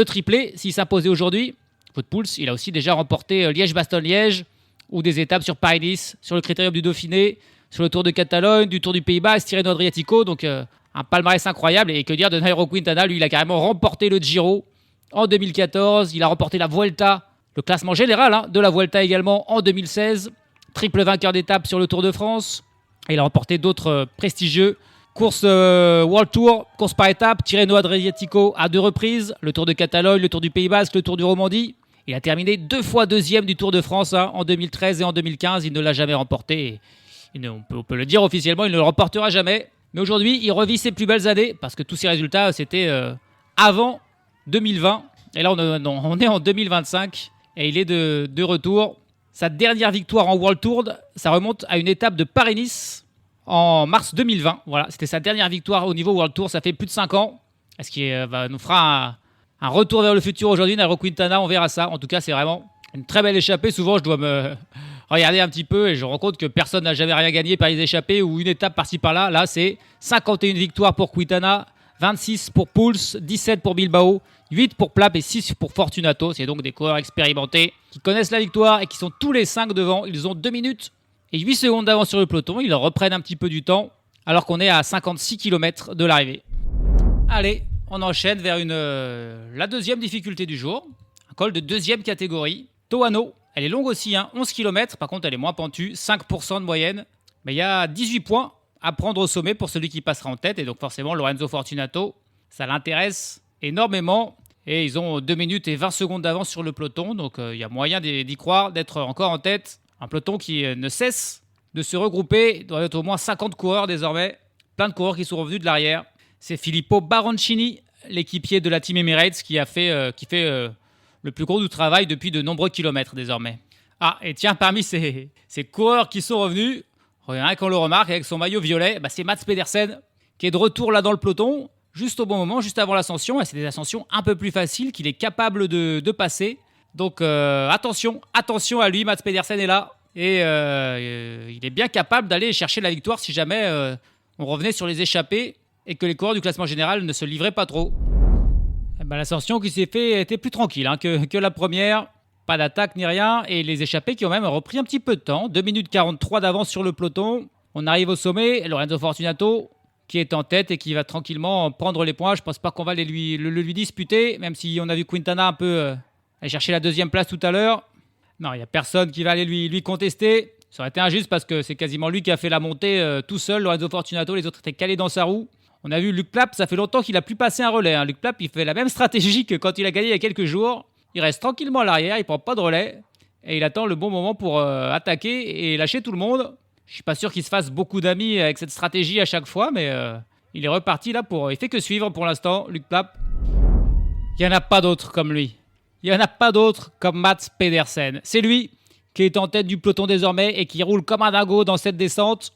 triplé s'il s'imposait aujourd'hui. Wout Poels, il a aussi déjà remporté Liège-Bastogne-Liège ou des étapes sur Paris-Nice, sur le Critérium du Dauphiné, sur le Tour de Catalogne, du Tour du Pays Basque, Tirreno-Adriatico. Donc un palmarès incroyable. Et que dire de Nairo Quintana, lui, il a carrément remporté le Giro en 2014. Il a remporté la Vuelta, le classement général de la Vuelta également en 2016. Triple vainqueur d'étape sur le Tour de France. Et il a remporté d'autres prestigieux courses World Tour, course par étape, Tirreno-Adriatico à 2 reprises, le Tour de Catalogne, le Tour du Pays Basque, le Tour du Romandie. Il a terminé 2 fois deuxième du Tour de France en 2013 et en 2015. Il ne l'a jamais remporté. On peut le dire officiellement, il ne le remportera jamais. Mais aujourd'hui, il revit ses plus belles années parce que tous ces résultats, c'était avant 2020. Et là, on est en 2025 et il est de retour. Sa dernière victoire en World Tour, ça remonte à une étape de Paris-Nice en mars 2020. Voilà, c'était sa dernière victoire au niveau World Tour. Ça fait plus de 5 ans. Est-ce qu'il nous fera un retour vers le futur aujourd'hui, Nairo Quintana? On verra ça. En tout cas, c'est vraiment une très belle échappée. Souvent, je dois me regarder un petit peu et je me rends compte que personne n'a jamais rien gagné par les échappées ou une étape par-ci par-là. Là, c'est 51 victoires pour Quintana, 26 pour Pouls, 17 pour Bilbao, 8 pour Plap et 6 pour Fortunato. C'est donc des coureurs expérimentés qui connaissent la victoire et qui sont tous les 5 devant. Ils ont 2 minutes et 8 secondes d'avance sur le peloton. Ils reprennent un petit peu du temps alors qu'on est à 56 km de l'arrivée. Allez, on enchaîne vers la deuxième difficulté du jour. Un col de deuxième catégorie. Toano, elle est longue aussi, 11 km. Par contre, elle est moins pentue, 5% de moyenne. Mais il y a 18 points à prendre au sommet pour celui qui passera en tête. Et donc forcément, Lorenzo Fortunato, ça l'intéresse énormément. Et ils ont 2 minutes et 20 secondes d'avance sur le peloton. Donc il y a moyen d'y croire, d'être encore en tête. Un peloton qui ne cesse de se regrouper. Il doit y avoir au moins 50 coureurs désormais. Plein de coureurs qui sont revenus de l'arrière. C'est Filippo Baroncini, l'équipier de la Team Emirates, qui fait le plus gros du travail depuis de nombreux kilomètres désormais. Ah, et tiens, parmi ces coureurs qui sont revenus, rien qu'on le remarque avec son maillot violet, c'est Mats Pedersen qui est de retour là dans le peloton, juste au bon moment, juste avant l'ascension. Et c'est des ascensions un peu plus faciles qu'il est capable de passer. Donc attention à lui, Mats Pedersen est là. Et il est bien capable d'aller chercher la victoire si jamais on revenait sur les échappées et que les coureurs du classement général ne se livraient pas trop. L'ascension qui s'est fait était plus tranquille que la première. Pas d'attaque ni rien. Et les échappées qui ont même repris un petit peu de temps. 2 minutes 43 d'avance sur le peloton. On arrive au sommet. Lorenzo Fortunato qui est en tête et qui va tranquillement prendre les points. Je pense pas qu'on va le lui disputer, même si on a vu Quintana un peu aller chercher la 2e place tout à l'heure. Non, il n'y a personne qui va aller lui contester. Ça aurait été injuste parce que c'est quasiment lui qui a fait la montée tout seul. Lorenzo Fortunato, les autres étaient calés dans sa roue. On a vu Luc Plapp, ça fait longtemps qu'il n'a plus passé un relais. Hein. Luc Plapp, il fait la même stratégie que quand il a gagné il y a quelques jours. Il reste tranquillement à l'arrière, il prend pas de relais. Et il attend le bon moment pour attaquer et lâcher tout le monde. Je suis pas sûr qu'il se fasse beaucoup d'amis avec cette stratégie à chaque fois, mais il est reparti là pour... Il fait que suivre pour l'instant, Luc Plapp. Il n'y en a pas d'autres comme lui. Il n'y en a pas d'autres comme Mats Pedersen. C'est lui qui est en tête du peloton désormais et qui roule comme un dingo dans cette descente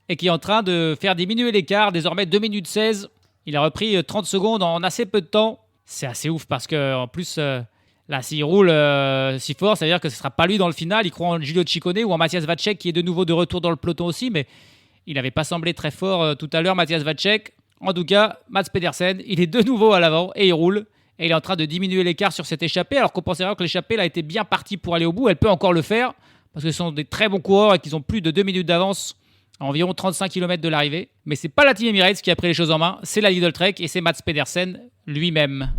et qui est en train de faire diminuer l'écart. Désormais 2 minutes 16. Il a repris 30 secondes en assez peu de temps. C'est assez ouf parce qu'en plus, là, s'il roule si fort, ça veut dire que ce ne sera pas lui dans le final. Il croit en Giulio Ciccone ou en Matthias Vacek qui est de nouveau de retour dans le peloton aussi. Mais il n'avait pas semblé très fort tout à l'heure, Matthias Vacek. En tout cas, Mats Pedersen, il est de nouveau à l'avant et il roule. Et il est en train de diminuer l'écart sur cette échappée, alors qu'on pensait que l'échappée a été bien partie pour aller au bout. Elle peut encore le faire, parce que ce sont des très bons coureurs et qu'ils ont plus de 2 minutes d'avance à environ 35 km de l'arrivée. Mais c'est pas la Team Emirates qui a pris les choses en main, c'est la Lidl Trek et c'est Mats Pedersen lui-même.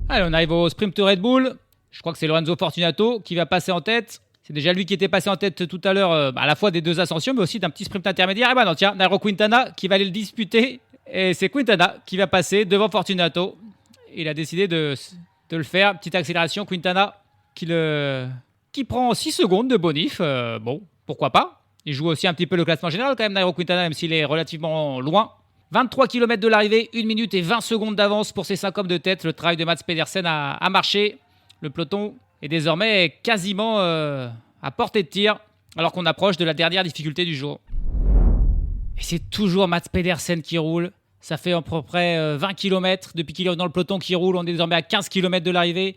Allez, on arrive au sprint Red Bull. Je crois que c'est Lorenzo Fortunato qui va passer en tête. C'est déjà lui qui était passé en tête tout à l'heure, à la fois des 2 ascensions, mais aussi d'un petit sprint intermédiaire. Et bah non, tiens, Nairo Quintana qui va aller le disputer. Et c'est Quintana qui va passer devant Fortunato. Il a décidé de le faire. Petite accélération, Quintana qui prend 6 secondes de bonif. Bon, pourquoi pas. Il joue aussi un petit peu le classement général quand même, Nairo Quintana, même s'il est relativement loin. 23 km de l'arrivée, 1 minute et 20 secondes d'avance pour ces 5 hommes de tête. Le travail de Mats Pedersen a marché. Le peloton est désormais quasiment à portée de tir, alors qu'on approche de la dernière difficulté du jour. Et c'est toujours Mats Pedersen qui roule. Ça fait à peu près 20 km depuis qu'il est dans le peloton qui roule. On est désormais à 15 km de l'arrivée.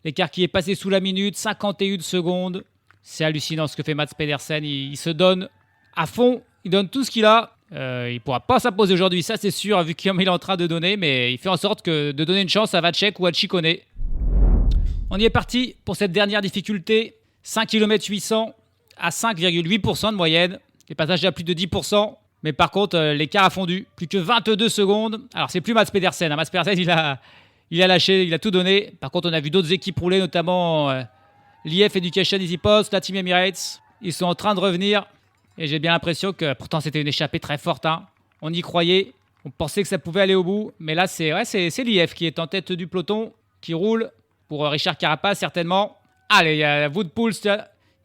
L'écart qui est passé sous la minute, 51 secondes. C'est hallucinant ce que fait Mats Pedersen. Il se donne à fond. Il donne tout ce qu'il a. Il ne pourra pas s'imposer aujourd'hui, ça c'est sûr, vu qu'il est en train de donner. Mais il fait en sorte de donner une chance à Vacek ou à Ciccone. On y est parti pour cette dernière difficulté. 5 km 800 à 5,8% de moyenne. Les passages à plus de 10%. Mais par contre, l'écart a fondu. Plus que 22 secondes. Alors, c'est plus Mats Pedersen. Mats Pedersen, il a lâché, il a tout donné. Par contre, on a vu d'autres équipes rouler, notamment l'IF Education Easy Post, la Team Emirates. Ils sont en train de revenir. Et j'ai bien l'impression que, pourtant, c'était une échappée très forte. Hein. On y croyait. On pensait que ça pouvait aller au bout. Mais là, c'est l'IF qui est en tête du peloton, qui roule. Pour Richard Carapaz, certainement. Allez, il y a Wout Poels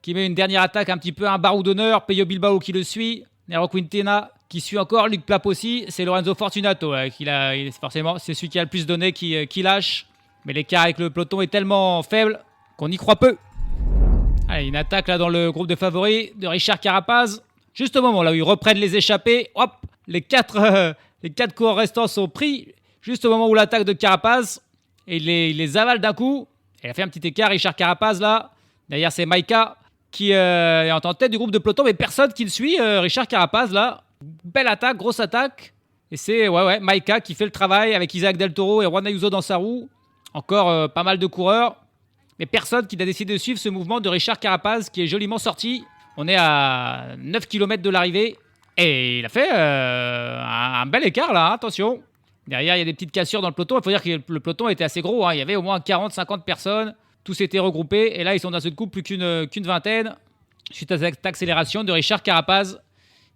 qui met une dernière attaque, un petit peu un barreau d'honneur. Peyo Bilbao qui le suit. Nairo Quintana qui suit encore, Luc Plapp aussi, c'est Lorenzo Fortunato forcément c'est celui qui a le plus donné qui lâche, mais l'écart avec le peloton est tellement faible qu'on y croit peu. Allez, une attaque là dans le groupe de favoris de Richard Carapaz, juste au moment là où ils reprennent les échappées, hop, les 4 coureurs restants sont pris, juste au moment où l'attaque de Carapaz, et il les avale d'un coup, et il a fait un petit écart, Richard Carapaz là, derrière c'est Maika, qui est en tête du groupe de peloton, mais personne qui le suit. Richard Carapaz, là, belle attaque, grosse attaque. Et c'est Maika qui fait le travail avec Isaac Del Toro et Juan Ayuso dans sa roue. Encore pas mal de coureurs, mais personne qui a décidé de suivre ce mouvement de Richard Carapaz qui est joliment sorti. On est à 9 km de l'arrivée et il a fait un bel écart là, attention. Derrière, il y a des petites cassures dans le peloton. Il faut dire que le peloton était assez gros, hein. Il y avait au moins 40-50 personnes. Tous étaient regroupés et là ils sont dans ce coup plus qu'une vingtaine suite à cette accélération de Richard Carapaz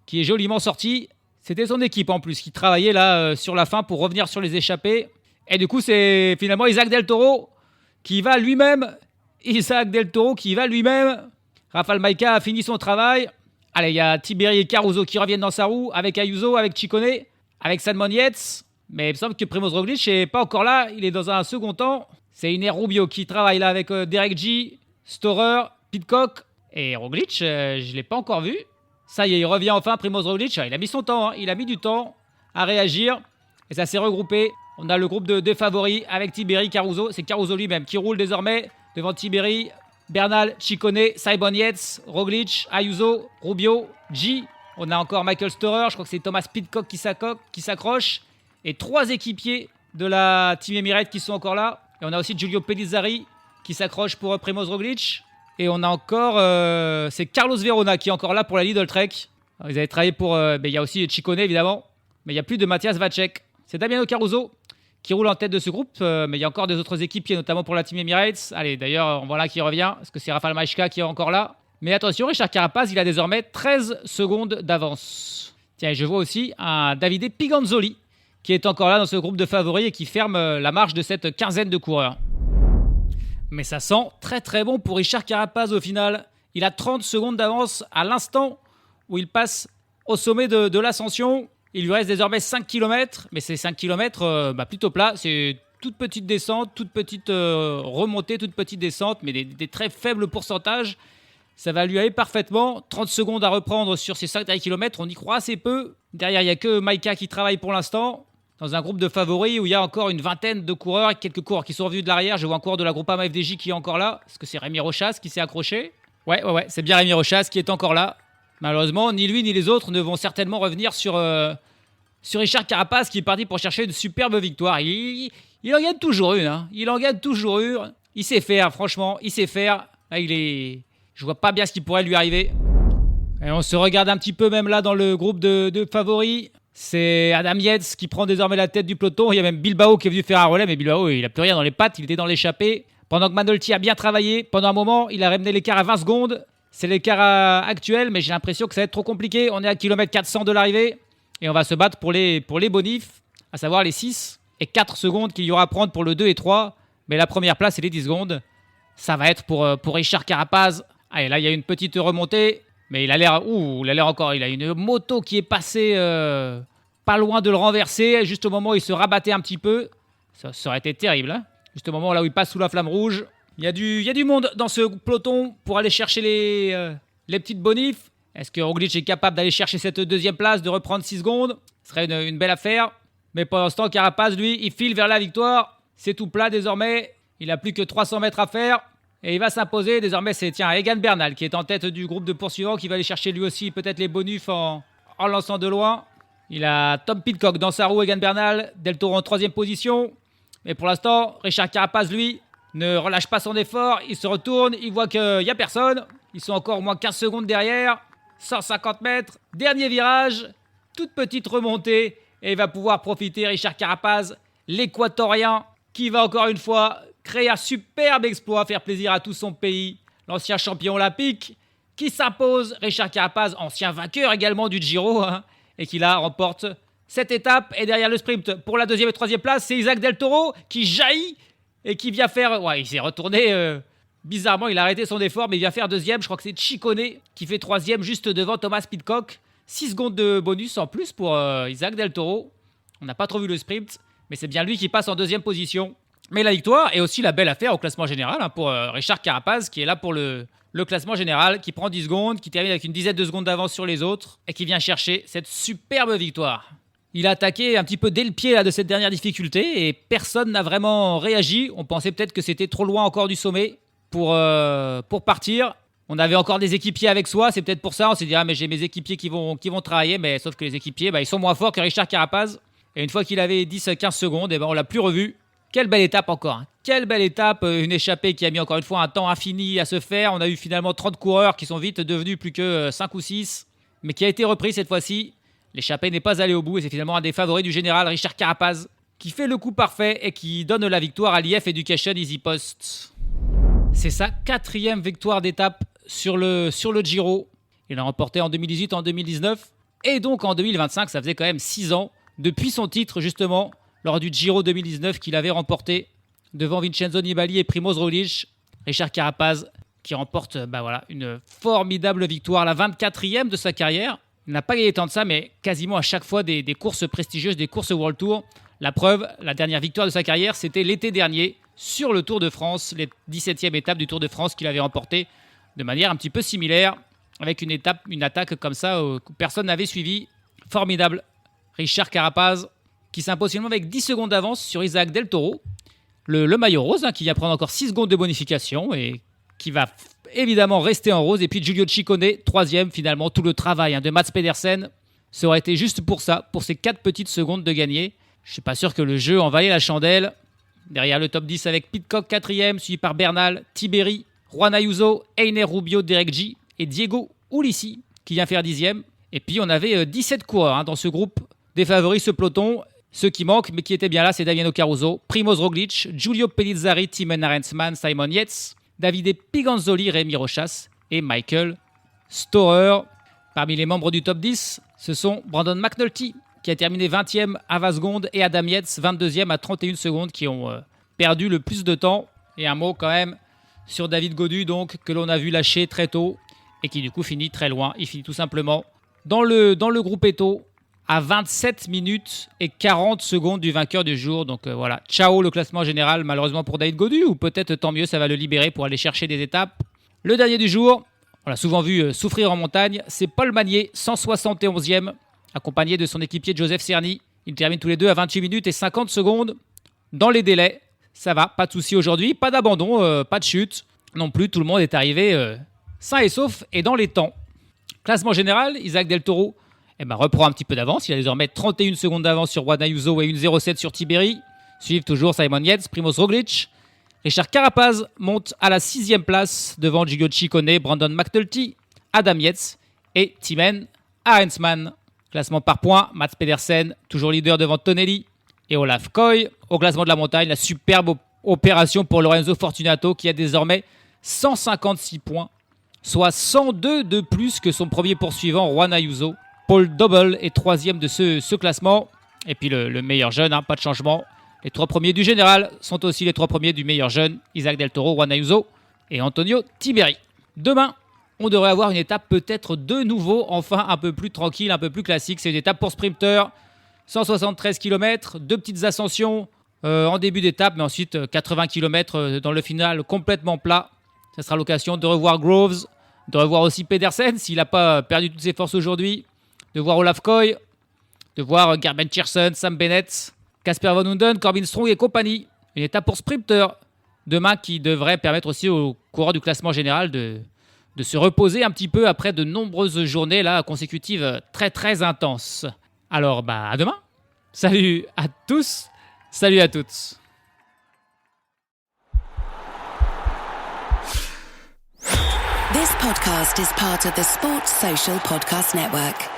qui est joliment sorti. C'était son équipe en plus qui travaillait là sur la fin pour revenir sur les échappées et du coup c'est finalement Isaac Del Toro qui va lui-même. Rafael Maika a fini son travail. Allez, il y a Tiberi et Caruso qui reviennent dans sa roue avec Ayuso, avec Ciccone, avec Simon Yates, mais il me semble que Primož Roglic n'est pas encore là, il est dans un second temps. C'est Iner Rubio qui travaille là avec Derek G, Storer, Pidcock et Roglic. Je ne l'ai pas encore vu. Ça y est, il revient enfin, Primož Roglic. Il a mis son temps, hein. Il a mis du temps à réagir. Et ça s'est regroupé. On a le groupe de favoris avec Tiberi, Caruso. C'est Caruso lui-même qui roule désormais devant Tiberi, Bernal, Ciccone, Simon Yates, Roglic, Ayuso, Rubio, G. On a encore Michael Storer. Je crois que c'est Thomas Pidcock qui s'accroche. Et 3 équipiers de la Team Emirates qui sont encore là. Et on a aussi Giulio Pellizzari qui s'accroche pour Primož Roglic. Et on a encore... c'est Carlos Verona qui est encore là pour la Lidl Trek. Alors, ils avaient travaillé pour... il y a aussi Ciccone évidemment. Mais il n'y a plus de Matthias Vacek. C'est Damiano Caruso qui roule en tête de ce groupe, mais il y a encore des autres équipiers, notamment pour la Team Emirates. Allez, d'ailleurs, voilà qui revient. Est-ce que c'est Rafał Majka qui est encore là? Mais attention, Richard Carapaz, il a désormais 13 secondes d'avance. Tiens, et je vois aussi un Davide Piganzoli qui est encore là dans ce groupe de favoris et qui ferme la marche de cette quinzaine de coureurs. Mais ça sent très très bon pour Richard Carapaz au final. Il a 30 secondes d'avance à l'instant où il passe au sommet de l'ascension. Il lui reste désormais 5 km, mais c'est 5 km plutôt plat. C'est toute petite descente, toute petite remontée, toute petite descente, mais des très faibles pourcentages. Ça va lui aller parfaitement. 30 secondes à reprendre sur ces 5 km, on y croit assez peu. Derrière, il n'y a que Maïka qui travaille pour l'instant. Dans un groupe de favoris où il y a encore une vingtaine de coureurs et quelques coureurs qui sont revenus de l'arrière. Je vois un coureur de la Groupama FDJ qui est encore là. Est-ce que c'est Rémi Rochas qui s'est accroché? Ouais, c'est bien Rémi Rochas qui est encore là. Malheureusement, ni lui ni les autres ne vont certainement revenir sur Richard Carapaz qui est parti pour chercher une superbe victoire. Il en gagne toujours une. Hein. Il en gagne toujours une. Il sait faire, franchement, il sait faire. Là, je vois pas bien ce qui pourrait lui arriver. Et on se regarde un petit peu même là dans le groupe de favoris. C'est Adam Yates qui prend désormais la tête du peloton. Il y a même Bilbao qui est venu faire un relais, mais Bilbao, il n'a plus rien dans les pattes. Il était dans l'échappée. Pendant que Manolti a bien travaillé, pendant un moment, il a ramené l'écart à 20 secondes. C'est l'écart actuel, mais j'ai l'impression que ça va être trop compliqué. On est à kilomètre 400 de l'arrivée et on va se battre pour les bonifs, à savoir les 6 et 4 secondes qu'il y aura à prendre pour le 2 et 3. Mais la première place, c'est les 10 secondes. Ça va être pour Richard Carapaz. Allez, là, il y a une petite remontée. Mais il a l'air encore. Il a une moto qui est passée pas loin de le renverser. Juste au moment où il se rabattait un petit peu. Ça aurait été terrible. Hein, juste au moment là où il passe sous la flamme rouge. Il y a du monde dans ce peloton pour aller chercher les petites bonifs. Est-ce que Roglic est capable d'aller chercher cette deuxième place, de reprendre 6 secondes? Ce serait une belle affaire. Mais pendant ce temps, Carapaz, lui, il file vers la victoire. C'est tout plat désormais. Il n'a plus que 300 mètres à faire. Et il va s'imposer. Désormais, c'est Egan Bernal qui est en tête du groupe de poursuivants, qui va aller chercher lui aussi peut-être les bonus en lançant de loin. Il a Tom Pidcock dans sa roue, Egan Bernal. Del Toro en 3e position. Mais pour l'instant, Richard Carapaz, lui, ne relâche pas son effort. Il se retourne. Il voit qu'il n'y a personne. Ils sont encore au moins 15 secondes derrière. 150 mètres. Dernier virage. Toute petite remontée. Et il va pouvoir profiter, Richard Carapaz, l'équatorien, qui va encore une fois créer un superbe exploit, faire plaisir à tout son pays. L'ancien champion olympique qui s'impose. Richard Carapaz, ancien vainqueur également du Giro, et qui là remporte cette étape. Et derrière le sprint, pour la 2e et 3e place, c'est Isaac Del Toro qui jaillit et qui vient faire... Ouais, il s'est retourné... Bizarrement, il a arrêté son effort, mais il vient faire 2e. Je crois que c'est Ciccone qui fait 3e juste devant Thomas Pidcock. 6 secondes de bonus en plus pour Isaac Del Toro. On n'a pas trop vu le sprint, mais c'est bien lui qui passe en 2e position. Mais la victoire est aussi la belle affaire au classement général pour Richard Carapaz, qui est là pour le classement général, qui prend 10 secondes, qui termine avec une dizaine de secondes d'avance sur les autres et qui vient chercher cette superbe victoire. Il a attaqué un petit peu dès le pied là, de cette dernière difficulté et personne n'a vraiment réagi. On pensait peut-être que c'était trop loin encore du sommet pour partir. On avait encore des équipiers avec soi, c'est peut-être pour ça. On s'est dit, mais j'ai mes équipiers qui vont travailler, mais sauf que les équipiers, ils sont moins forts que Richard Carapaz. Et une fois qu'il avait 10-15 secondes, on l'a plus revu. Quelle belle étape encore. Quelle belle étape, une échappée qui a mis encore une fois un temps infini à se faire. On a eu finalement 30 coureurs qui sont vite devenus plus que 5 ou 6, mais qui a été repris cette fois-ci. L'échappée n'est pas allée au bout et c'est finalement un des favoris du général Richard Carapaz qui fait le coup parfait et qui donne la victoire à l'IF Education Easy Post. C'est sa 4e victoire d'étape sur le Giro. Il a remporté en 2018, en 2019 et donc en 2025. Ça faisait quand même 6 ans depuis son titre justement lors du Giro 2019 qu'il avait remporté devant Vincenzo Nibali et Primož Roglic. Richard Carapaz qui remporte une formidable victoire, la 24e de sa carrière. Il n'a pas gagné tant de ça, mais quasiment à chaque fois des courses prestigieuses, des courses World Tour. La preuve, la dernière victoire de sa carrière, c'était l'été dernier sur le Tour de France, les 17e étape du Tour de France qu'il avait remporté de manière un petit peu similaire, avec une attaque comme ça que personne n'avait suivi. Formidable. Richard Carapaz qui s'impose finalement avec 10 secondes d'avance sur Isaac Del Toro, le maillot rose, qui vient prendre encore 6 secondes de bonification et qui va évidemment rester en rose. Et puis Giulio Ciccone, 3e finalement. Tout le travail de Mats Pedersen, ça aurait été juste pour ça, pour ces 4 petites secondes de gagner. Je ne suis pas sûr que le jeu en valait la chandelle. Derrière le top 10 avec Pidcock 4e, suivi par Bernal, Tiberi, Juan Ayuso, Einer Rubio, Derek G et Diego Ulissi qui vient faire 10e. Et puis on avait 17 coureurs dans ce groupe des favoris ce peloton. Ceux qui manquent, mais qui étaient bien là, c'est Damiano Caruso, Primoz Roglic, Giulio Pellizzari, Thymen Arensman, Simon Yates, Davide Piganzoli, Rémi Rochas et Michael Storer. Parmi les membres du top 10, ce sont Brandon McNulty, qui a terminé 20e à 20 secondes, et Adam Yates, 22e à 31 secondes, qui ont perdu le plus de temps. Et un mot quand même sur David Gaudu, donc, que l'on a vu lâcher très tôt, et qui du coup finit très loin. Il finit tout simplement dans le groupe Eto, à 27 minutes et 40 secondes du vainqueur du jour. Donc voilà, ciao le classement général, malheureusement pour David Gaudu, ou peut-être tant mieux, ça va le libérer pour aller chercher des étapes. Le dernier du jour, on l'a souvent vu souffrir en montagne, c'est Paul Magnier, 171e, accompagné de son équipier Joseph Cerny. Ils terminent tous les deux à 28 minutes et 50 secondes dans les délais. Ça va, pas de souci aujourd'hui, pas d'abandon, pas de chute. Non plus, tout le monde est arrivé sain et sauf et dans les temps. Classement général, Isaac Del Toro reprend un petit peu d'avance. Il a désormais 31 secondes d'avance sur Juan Ayuso et 1,07 sur Tiberi. Suivent toujours Simon Yates, Primoz Roglic. Richard Carapaz monte à la 6e place devant Giulio Ciccone, Brandon McNulty, Adam Yates et Thymen Arensman. Classement par points, Mats Pedersen, toujours leader devant Tonelli et Olaf Koy. Au classement de la montagne, la superbe opération pour Lorenzo Fortunato qui a désormais 156 points, soit 102 de plus que son premier poursuivant Juan Ayuso. Paul Dobel est 3e de ce classement. Et puis le meilleur jeune, pas de changement. Les 3 premiers du général sont aussi les 3 premiers du meilleur jeune, Isaac Del Toro, Juan Ayuso et Antonio Tiberi. Demain, on devrait avoir une étape peut-être de nouveau, enfin un peu plus tranquille, un peu plus classique. C'est une étape pour sprinter, 173 km, 2 petites ascensions en début d'étape, mais ensuite 80 km dans le final complètement plat. Ça sera l'occasion de revoir Groves, de revoir aussi Pedersen s'il n'a pas perdu toutes ses forces aujourd'hui, de voir Olaf Koy, de voir Gerben Tjersen, Sam Bennett, Casper Van Hunden, Corbin Strong et compagnie. Une étape pour sprinter demain qui devrait permettre aussi aux coureurs du classement général de se reposer un petit peu après de nombreuses journées là, consécutives très très intenses. Alors à demain. Salut à tous, salut à toutes. This podcast is part of the Sports Social Podcast Network.